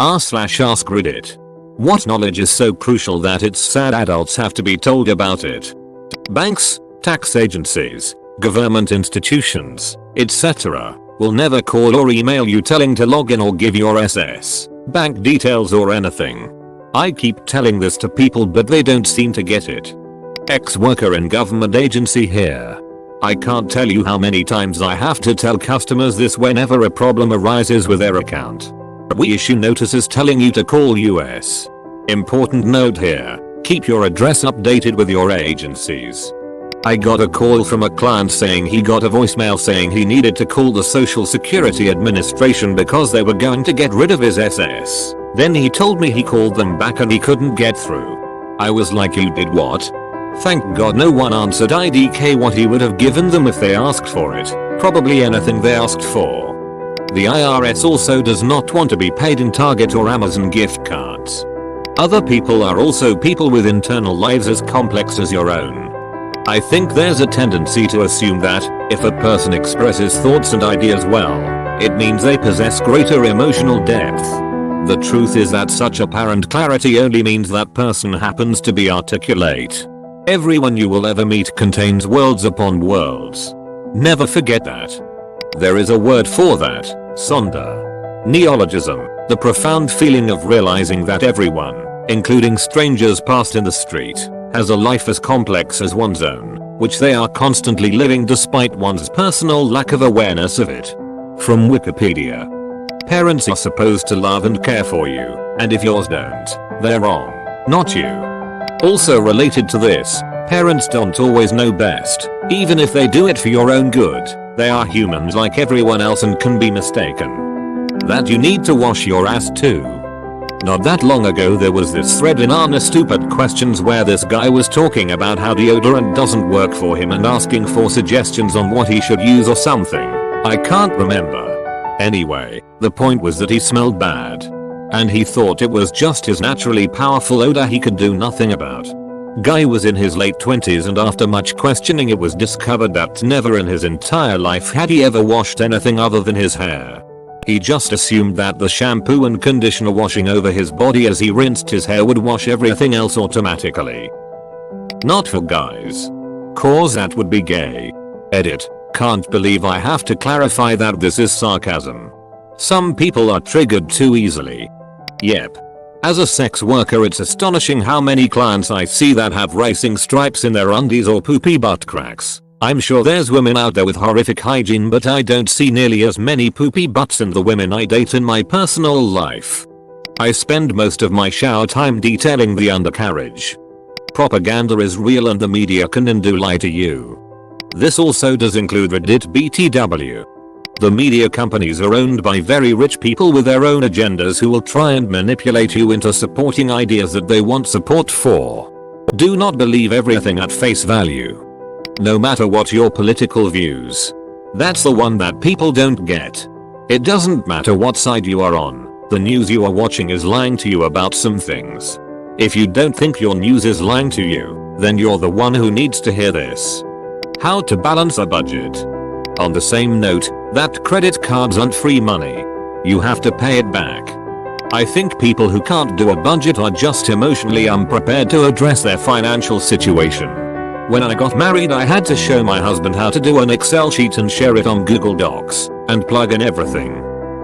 r/askreddit. What knowledge is so crucial that it's sad adults have to be told about it? Banks, tax agencies, government institutions, etc. will never call or email you telling to log in or give your bank details or anything. I keep telling this to people but they don't seem to get it. Ex-worker in government agency here. I can't tell you how many times I have to tell customers this whenever a problem arises with their account. We issue notices telling you to call US. Important note here, keep your address updated with your agencies. I got a call from a client saying he got a voicemail saying he needed to call the Social Security Administration because they were going to get rid of his SS. Then he told me he called them back and he couldn't get through. I was like, you did what? Thank God no one answered. IDK what he would have given them if they asked for it. Probably anything they asked for. The IRS also does not want to be paid in Target or Amazon gift cards. Other people are also people with internal lives as complex as your own. I think there's a tendency to assume that, if a person expresses thoughts and ideas well, it means they possess greater emotional depth. The truth is that such apparent clarity only means that person happens to be articulate. Everyone you will ever meet contains worlds upon worlds. Never forget that. There is a word for that, Sonder. Neologism, the profound feeling of realizing that everyone, including strangers passed in the street, has a life as complex as one's own, which they are constantly living despite one's personal lack of awareness of it. From Wikipedia. Parents are supposed to love and care for you, and if yours don't, they're wrong, not you. Also related to this, parents don't always know best, even if they do it for your own good. They are humans like everyone else and can be mistaken. That you need to wash your ass too. Not that long ago there was this thread in Anna Stupid Questions where this guy was talking about how deodorant doesn't work for him and asking for suggestions on what he should use or something. I can't remember. Anyway, the point was that he smelled bad. And he thought it was just his naturally powerful odor he could do nothing about. Guy was in his late 20s and after much questioning it was discovered that never in his entire life had he ever washed anything other than his hair. He just assumed that the shampoo and conditioner washing over his body as he rinsed his hair would wash everything else automatically. Not for guys. Cause that would be gay. Edit. Can't believe I have to clarify that this is sarcasm. Some people are triggered too easily. Yep. As a sex worker it's astonishing how many clients I see that have racing stripes in their undies or poopy butt cracks. I'm sure there's women out there with horrific hygiene but I don't see nearly as many poopy butts in the women I date in my personal life. I spend most of my shower time detailing the undercarriage. Propaganda is real and the media can and do lie to you. This also does include Reddit BTW. The media companies are owned by very rich people with their own agendas who will try and manipulate you into supporting ideas that they want support for. Do not believe everything at face value. No matter what your political views. That's the one that people don't get. It doesn't matter what side you are on, the news you are watching is lying to you about some things. If you don't think your news is lying to you, then you're the one who needs to hear this. How to balance a budget. On the same note, that credit cards aren't free money. You have to pay it back. I think people who can't do a budget are just emotionally unprepared to address their financial situation. When I got married I had to show my husband how to do an Excel sheet and share it on Google Docs, and plug in everything.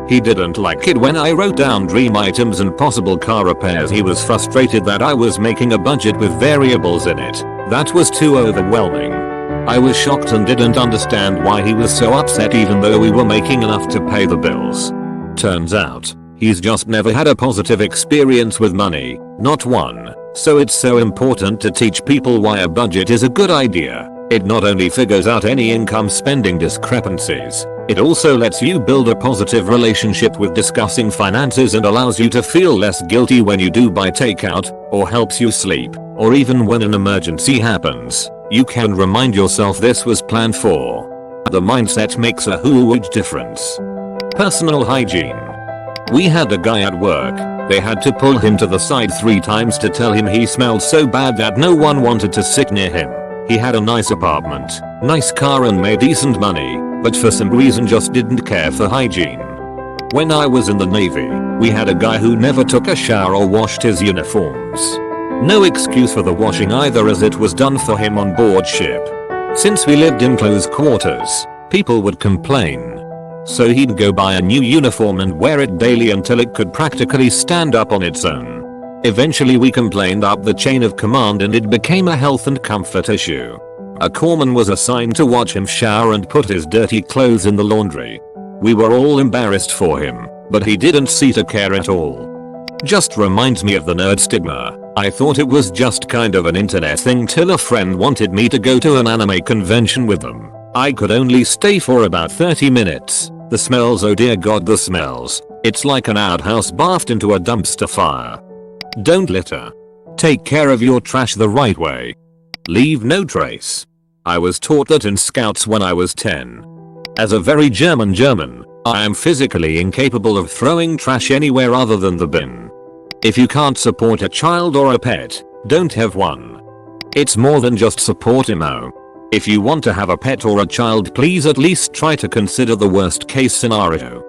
He didn't like it when I wrote down dream items and possible car repairs. He was frustrated that I was making a budget with variables in it. That was too overwhelming. I was shocked and didn't understand why he was so upset even though we were making enough to pay the bills. Turns out, he's just never had a positive experience with money, not one. So it's so important to teach people why a budget is a good idea. It not only figures out any income spending discrepancies, it also lets you build a positive relationship with discussing finances and allows you to feel less guilty when you do buy takeout, or helps you sleep, or even when an emergency happens. You can remind yourself this was planned for. The mindset makes a huge difference. Personal hygiene. We had a guy at work. They had to pull him to the side 3 times to tell him he smelled so bad that no one wanted to sit near him. He had a nice apartment, nice car and made decent money, but for some reason just didn't care for hygiene. When I was in the Navy, We had a guy who never took a shower or washed his uniforms. No excuse for the washing either, as it was done for him on board ship. Since we lived in close quarters, people would complain. So he'd go buy a new uniform and wear it daily until it could practically stand up on its own. Eventually we complained up the chain of command and it became a health and comfort issue. A corpsman was assigned to watch him shower and put his dirty clothes in the laundry. We were all embarrassed for him, but he didn't seem to care at all. Just reminds me of the nerd stigma. I thought it was just kind of an internet thing till a friend wanted me to go to an anime convention with them. I could only stay for about 30 minutes. The smells, oh dear god, the smells. It's like an outhouse bathed into a dumpster fire. Don't litter. Take care of your trash the right way. Leave no trace. I was taught that in scouts when I was 10. As a very German, I am physically incapable of throwing trash anywhere other than the bin. If you can't support a child or a pet, don't have one. It's more than just support, emo. If you want to have a pet or a child, please at least try to consider the worst case scenario.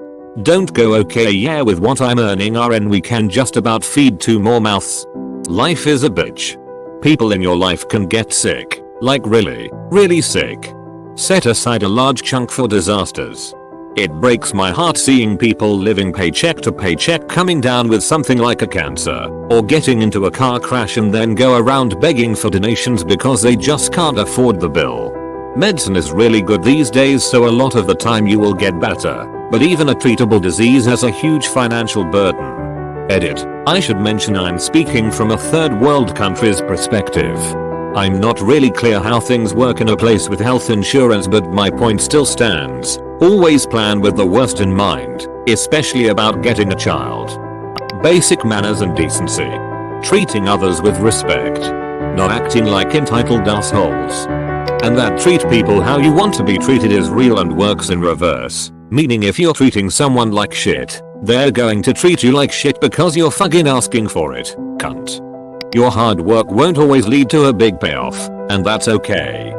Don't go okay yeah with what I'm earning RN we can just about feed 2 more mouths. Life is a bitch. People in your life can get sick, like really sick. Set aside a large chunk for disasters. It breaks my heart seeing people living paycheck to paycheck coming down with something like a cancer, or getting into a car crash and then go around begging for donations because they just can't afford the bill. Medicine is really good these days, so a lot of the time you will get better, but even a treatable disease has a huge financial burden. Edit. I should mention I'm speaking from a third world country's perspective. I'm not really clear how things work in a place with health insurance, but my point still stands. Always plan with the worst in mind, especially about getting a child. Basic manners and decency. Treating others with respect. Not acting like entitled assholes. And that treat people how you want to be treated is real and works in reverse. Meaning if you're treating someone like shit, they're going to treat you like shit because you're fucking asking for it, cunt. Your hard work won't always lead to a big payoff, and that's okay.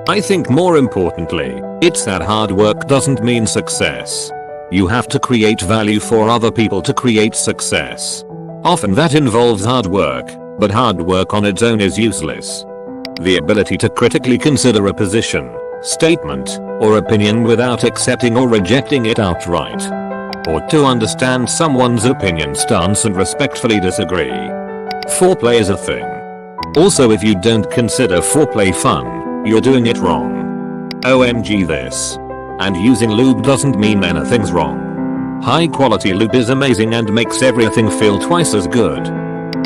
I think more importantly, it's that hard work doesn't mean success. You have to create value for other people to create success. Often that involves hard work, but hard work on its own is useless. The ability to critically consider a position, statement, or opinion without accepting or rejecting it outright. Or to understand someone's opinion, stance, and respectfully disagree. Foreplay is a thing. Also, if you don't consider foreplay fun, you're doing it wrong. OMG this. And using lube doesn't mean anything's wrong. High quality lube is amazing and makes everything feel twice as good.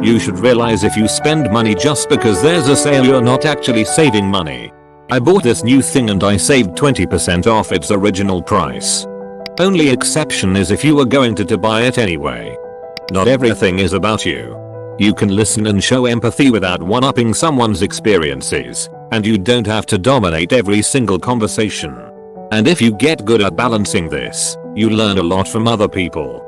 You should realize if you spend money just because there's a sale, you're not actually saving money. I bought this new thing and I saved 20% off its original price. Only exception is if you were going to buy it anyway. Not everything is about you. You can listen and show empathy without one-upping someone's experiences, and you don't have to dominate every single conversation. And if you get good at balancing this, you learn a lot from other people.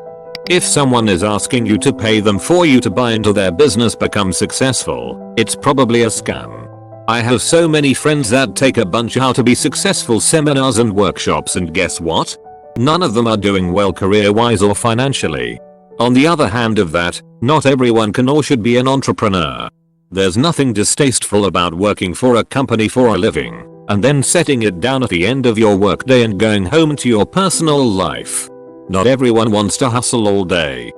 If someone is asking you to pay them for you to buy into their business become successful, it's probably a scam. I have so many friends that take a bunch of how to be successful seminars and workshops, and guess what? None of them are doing well career-wise or financially. On the other hand of that, not everyone can or should be an entrepreneur. There's nothing distasteful about working for a company for a living, and then setting it down at the end of your workday and going home to your personal life. Not everyone wants to hustle all day.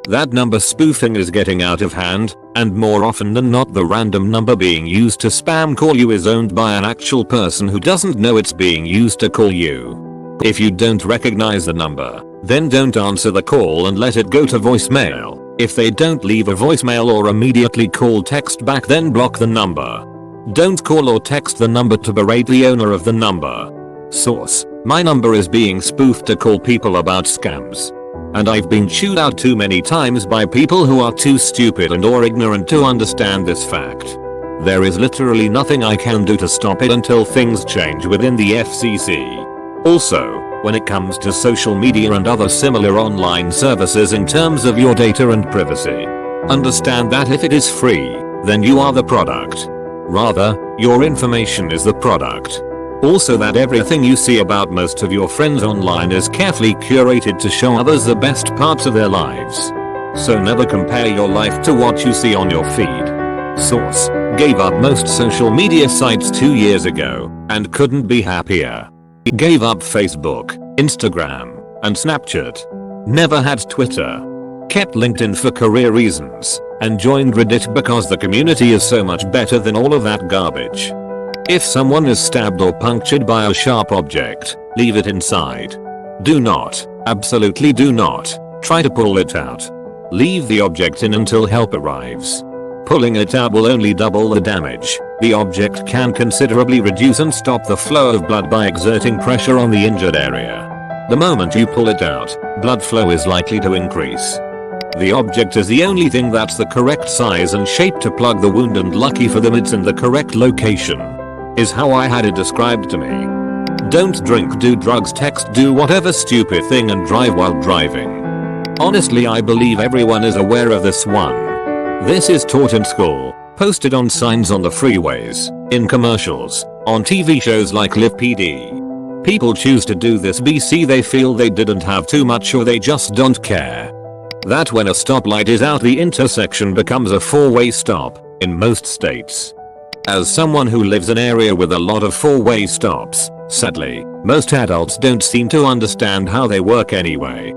That number spoofing is getting out of hand, and more often than not the random number being used to spam call you is owned by an actual person who doesn't know it's being used to call you. If you don't recognize the number, then don't answer the call and let it go to voicemail. If they don't leave a voicemail or immediately call, text back, then block the number. Don't call or text the number to berate the owner of the number. Source: my number is being spoofed to call people about scams. And I've been chewed out too many times by people who are too stupid and or ignorant to understand this fact. There is literally nothing I can do to stop it until things change within the FCC. Also, when it comes to social media and other similar online services in terms of your data and privacy, understand that if it is free, then you are the product. Rather, your information is the product. Also that everything you see about most of your friends online is carefully curated to show others the best parts of their lives. So never compare your life to what you see on your feed. Source: gave up most social media sites 2 years ago and couldn't be happier. Gave up Facebook, Instagram, and Snapchat. Never had Twitter. Kept LinkedIn for career reasons and joined Reddit because the community is so much better than all of that garbage. If someone is stabbed or punctured by a sharp object, leave it inside. Do not, absolutely do not, try to pull it out. Leave the object in until help arrives. Pulling it out will only double the damage. The object can considerably reduce and stop the flow of blood by exerting pressure on the injured area. The moment you pull it out, blood flow is likely to increase. The object is the only thing that's the correct size and shape to plug the wound, and lucky for them it's in the correct location. Is how I had it described to me. Don't drink, do drugs, text, do whatever stupid thing, and drive while driving. Honestly, I believe everyone is aware of this one. This is taught in school, posted on signs on the freeways, in commercials, on TV shows like Live PD. People choose to do this because they feel they didn't have too much, or they just don't care. That when a stoplight is out, the intersection becomes a four-way stop in most states. As someone who lives in an area with a lot of four-way stops, sadly, most adults don't seem to understand how they work anyway.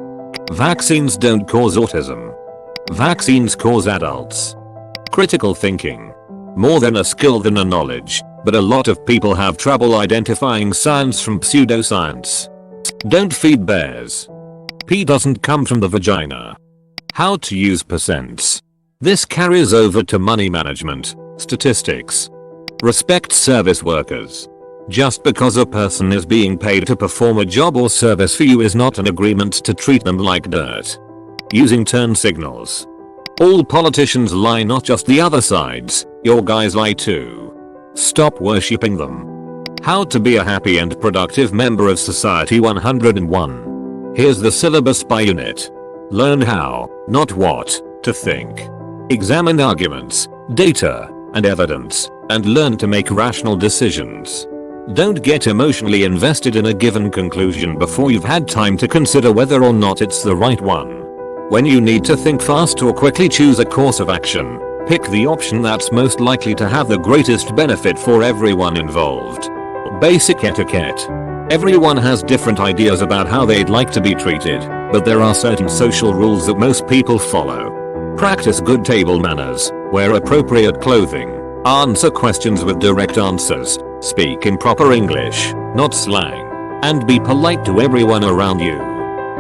Vaccines don't cause autism. Vaccines cause adults. Critical thinking. More than a skill than a knowledge, but a lot of people have trouble identifying science from pseudoscience. Don't feed bears. Pee doesn't come from the vagina. How to use percents. This carries over to money management, statistics. Respect service workers. Just because a person is being paid to perform a job or service for you is not an agreement to treat them like dirt. Using turn signals. All politicians lie, not just the other sides, your guys lie too. Stop worshipping them. How to be a happy and productive member of society 101. Here's the syllabus by unit. Learn how, not what, to think. Examine arguments, data, and evidence, and learn to make rational decisions. Don't get emotionally invested in a given conclusion before you've had time to consider whether or not it's the right one. When you need to think fast or quickly choose a course of action, pick the option that's most likely to have the greatest benefit for everyone involved. Basic etiquette. Everyone has different ideas about how they'd like to be treated, but there are certain social rules that most people follow. Practice good table manners, wear appropriate clothing, answer questions with direct answers, speak in proper English, not slang, and be polite to everyone around you.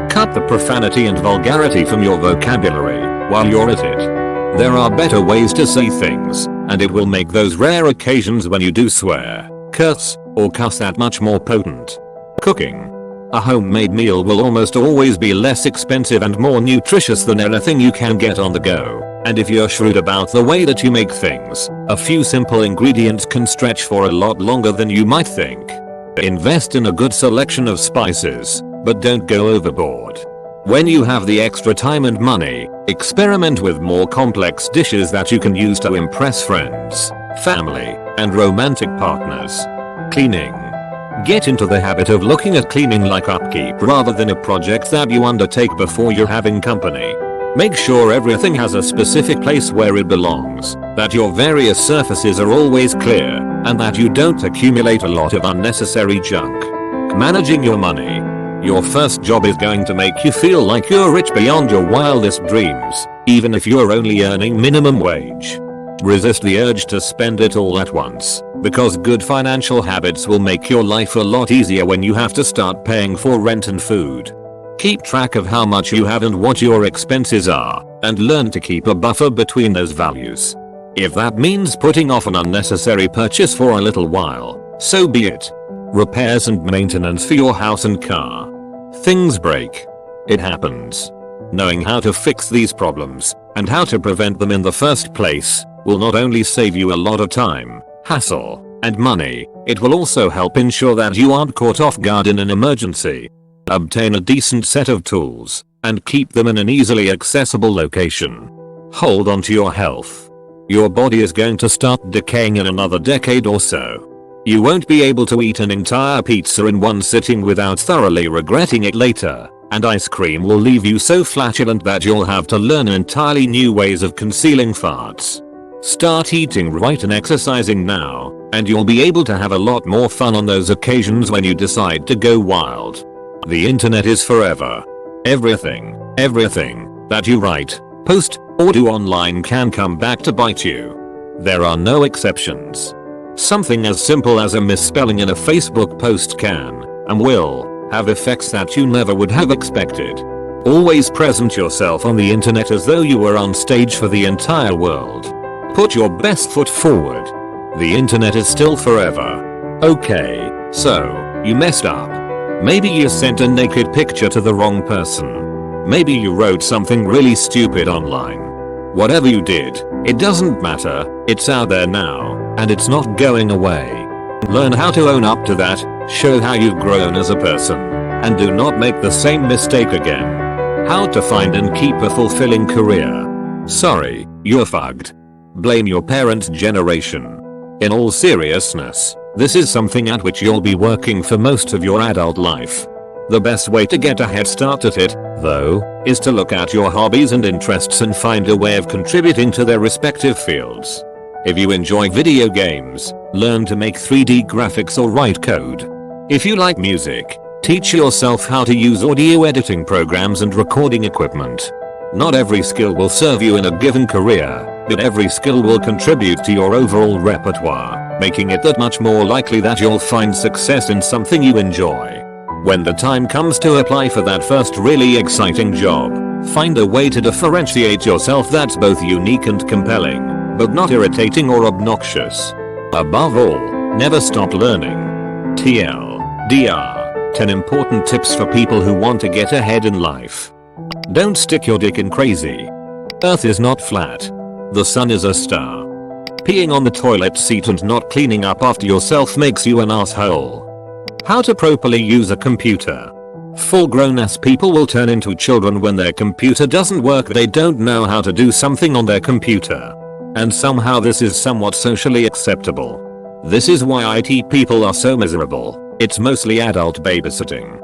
Cut the profanity and vulgarity from your vocabulary while you're at it. There are better ways to say things, and it will make those rare occasions when you do swear, curse, or cuss that much more potent. Cooking. A homemade meal will almost always be less expensive and more nutritious than anything you can get on the go. And if you're shrewd about the way that you make things, a few simple ingredients can stretch for a lot longer than you might think. Invest in a good selection of spices, but don't go overboard. When you have the extra time and money, experiment with more complex dishes that you can use to impress friends, family, and romantic partners. Cleaning. Get into the habit of looking at cleaning like upkeep rather than a project that you undertake before you're having company. Make sure everything has a specific place where it belongs, that your various surfaces are always clear, and that you don't accumulate a lot of unnecessary junk. Managing your money. Your first job is going to make you feel like you're rich beyond your wildest dreams, even if you're only earning minimum wage. Resist the urge to spend it all at once, because good financial habits will make your life a lot easier when you have to start paying for rent and food. Keep track of how much you have and what your expenses are, and learn to keep a buffer between those values. If that means putting off an unnecessary purchase for a little while, so be it. Repairs and maintenance for your house and car. Things break. It happens. Knowing how to fix these problems, and how to prevent them in the first place, will not only save you a lot of time, hassle, and money, it will also help ensure that you aren't caught off guard in an emergency. Obtain a decent set of tools, and keep them in an easily accessible location. Hold on to your health. Your body is going to start decaying in another decade or so. You won't be able to eat an entire pizza in one sitting without thoroughly regretting it later, and ice cream will leave you so flatulent that you'll have to learn entirely new ways of concealing farts. Start eating right and exercising now, and you'll be able to have a lot more fun on those occasions when you decide to go wild. The internet is forever. Everything that you write, post, or do online can come back to bite you. There are no exceptions. Something as simple as a misspelling in a Facebook post can, and will, have effects that you never would have expected. Always present yourself on the internet as though you were on stage for the entire world. Put your best foot forward. The internet is still forever. Okay, so, you messed up. Maybe you sent a naked picture to the wrong person. Maybe you wrote something really stupid online. Whatever you did, it doesn't matter, it's out there now, and it's not going away. Learn how to own up to that, show how you've grown as a person, and do not make the same mistake again. How to find and keep a fulfilling career. Sorry, you're fucked. Blame your parents' generation. In all seriousness, this is something at which you'll be working for most of your adult life. The best way to get a head start at it, though, is to look at your hobbies and interests and find a way of contributing to their respective fields. If you enjoy video games, learn to make 3D graphics or write code. If you like music, teach yourself how to use audio editing programs and recording equipment. Not every skill will serve you in a given career, but every skill will contribute to your overall repertoire, making it that much more likely that you'll find success in something you enjoy. When the time comes to apply for that first really exciting job, find a way to differentiate yourself that's both unique and compelling, but not irritating or obnoxious. Above all, never stop learning. TLDR, 10 important tips for people who want to get ahead in life. Don't stick your dick in crazy. Earth is not flat. The sun is a star. Peeing on the toilet seat and not cleaning up after yourself makes you an asshole. How to properly use a computer. Full-grown ass people will turn into children when their computer doesn't work. They don't know how to do something on their computer. And somehow this is somewhat socially acceptable. This is why IT people are so miserable. It's mostly adult babysitting.